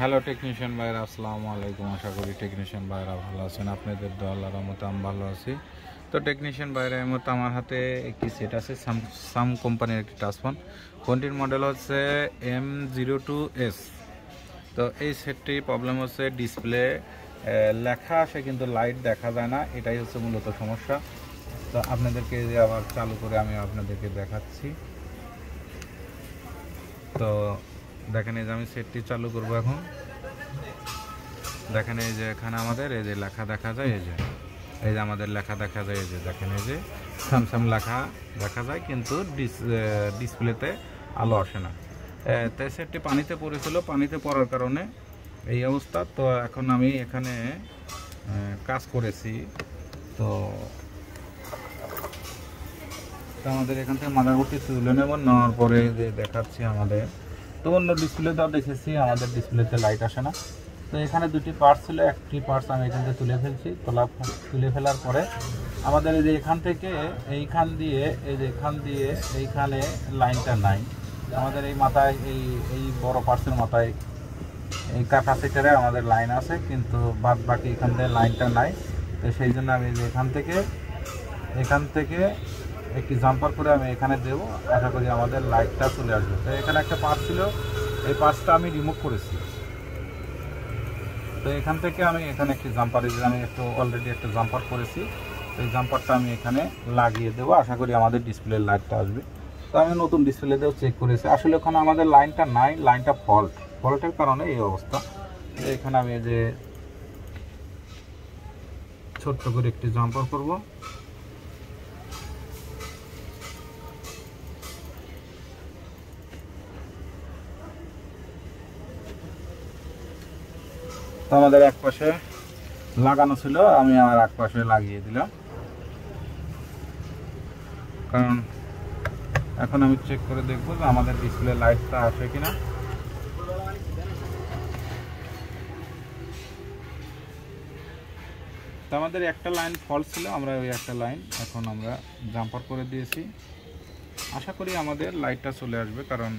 Hello technician ভাইরা, আসসালামু আলাইকুম। আশা করি টেকনিশিয়ান ভাইরা ভালো আছেন। আপনাদের দোয়া আল্লাহর রহমতে আমি ভালো আছি। তো টেকনিশিয়ান ভাইরা, এই মুহূর্তে আমার হাতে একটি সেট আছে, সাম কোম্পানির একটি টাচফোন। ফোনটির মডেল হচ্ছে M02S। তো এই সেটটি প্রবলেম হচ্ছে ডিসপ্লে লেখা আসে কিন্তু লাইট দেখা যায় না, এটাই হচ্ছে মূলত সমস্যা। তো আপনাদেরকে আবার চালু করে আমি আপনাদেরকে দেখাচ্ছি। তো দেখেন, এই যে আমি সেটটি চালু করব এখন। দেখেন, এই যে এখানে আমাদের এই যে লেখা দেখা যায়, এই যে আমাদের লেখা দেখা যায়, এই যে দেখেন, এই যে স্যামসাং লেখা দেখা যায় কিন্তু ডিসপ্লেতে আলো আসে না। তো সেটটি পানিতে পড়েছিল, পানিতে পড়ার কারণে এই অবস্থা। তো এখন আমি এখানে কাজ করেছি। তো আমাদের এখান থেকে মাদারবোর্ডটি তুলে নেব, নেওয়ার পরে যে দেখাচ্ছি আমাদের। তো অন্য ডিসপ্লেটাও দেখেছি, আমাদের ডিসপ্লেতে লাইট আসে না। তো এখানে দুটি পার্টস ছিল, একটি পার্টস আমি এখান থেকে তুলে ফেলছি। তুলে ফেলার পরে আমাদের এই যে এখান থেকে এইখান দিয়ে এইখানে লাইনটা নাই। আমাদের এই মাথায় এই বড় পার্টসের মাথায় এই ক্যাপাসিটারে আমাদের লাইন আছে, কিন্তু বাদ বাকি এখান থেকে লাইনটা নাই। তো সেই জন্য আমি যে এখান থেকে একটি জাম্পার করে আমি এখানে দেবো, আশা করি আমাদের লাইটটা চলে আসবে। তো এখানে একটা পার্ট ছিল, এই পার্টসটা আমি রিমুভ করেছি। তো এখান থেকে আমি এখানে একটি জাম্পার, আমি অলরেডি একটা জাম্পার করেছি। এই জাম্পারটা আমি এখানে লাগিয়ে দেবো, আশা করি আমাদের ডিসপ্লের লাইটটা আসবে। তো আমি নতুন ডিসপ্লেতেও চেক করেছি, আসলে ওখানে আমাদের লাইনটা নাই, লাইনটা ফল্টের কারণে এই অবস্থা। এখানে আমি এই যে ছোট্ট করে একটি জাম্পার করব। তো আমাদের এক পাশে লাগানো ছিল, আমি আমার এক পাশে লাগিয়ে দিলাম, কারণ এখন আমি চেক করে দেখবো যে আমাদের ডিসপ্লে লাইটটা আসে কিনা। তো আমাদের একটা লাইন ফল্ট ছিল, আমরা ওই একটা লাইন এখন আমরা জাম্পার করে দিয়েছি। আশা করি আমাদের লাইটটা চলে আসবে, কারণ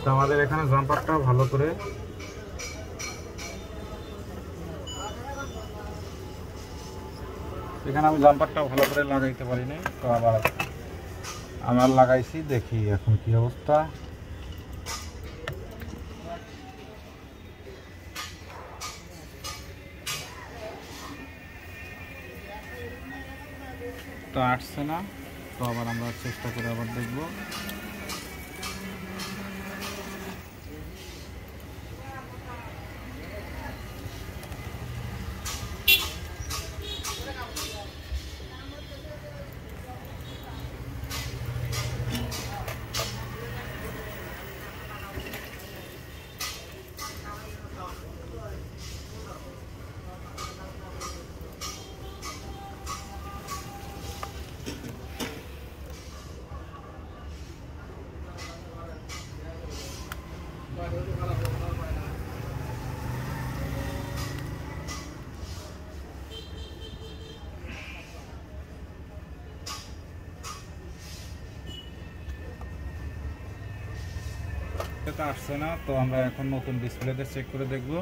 তো আমাদের এখানে জাম্পারটা ভালো করে আমি লাগাইতে পারিনি। তো আবার আমার লাগাইছি, দেখি এখন কি অবস্থা। তো আসছে না, তো আবার আমরা চেষ্টা করে আবার দেখবো। এটা আসছে না, তো আমরা এখন নতুন ডিসপ্লেতে চেক করে দেখব।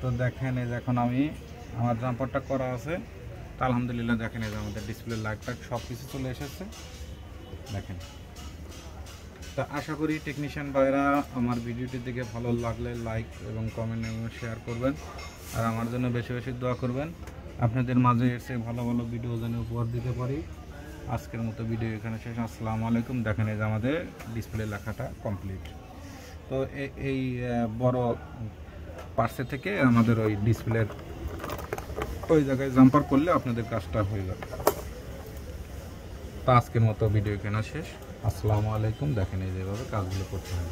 তো দেখেন, এই যে এখন আমার জাম্পারটা করা আছে। তো আলহামদুলিল্লাহ, দেখেন এই যে আমাদের ডিসপ্লে লাইটটা সব কিছু চলে এসেছে, দেখেন। তো আশা করি টেকনিশিয়ান ভাইরা আমার ভিডিওটির দিকে ভালো লাগলে লাইক এবং কমেন্ট এবং শেয়ার করবেন, আর আমার জন্য বেশি বেশি দোয়া করবেন। আপনাদের মাঝে এসে ভালো ভালো ভিডিও যেন উপহার দিতে পারি। আজকের মতো ভিডিও এখানে শেষ। আসসালামু আলাইকুম। দেখেন, এই যে আমাদের ডিসপ্লে লেখাটা কমপ্লিট। তো এই বড় পার্সে থেকে আমাদের ওই ডিসপ্লের ওই জায়গায় জাম্পার করলে আপনাদের কাজটা হয়ে যাবে। তো আজকের মতো ভিডিও কেনা শেষ। আসসালামু আলাইকুম। দেখেন এই যেভাবে কাজগুলো করতে হয়।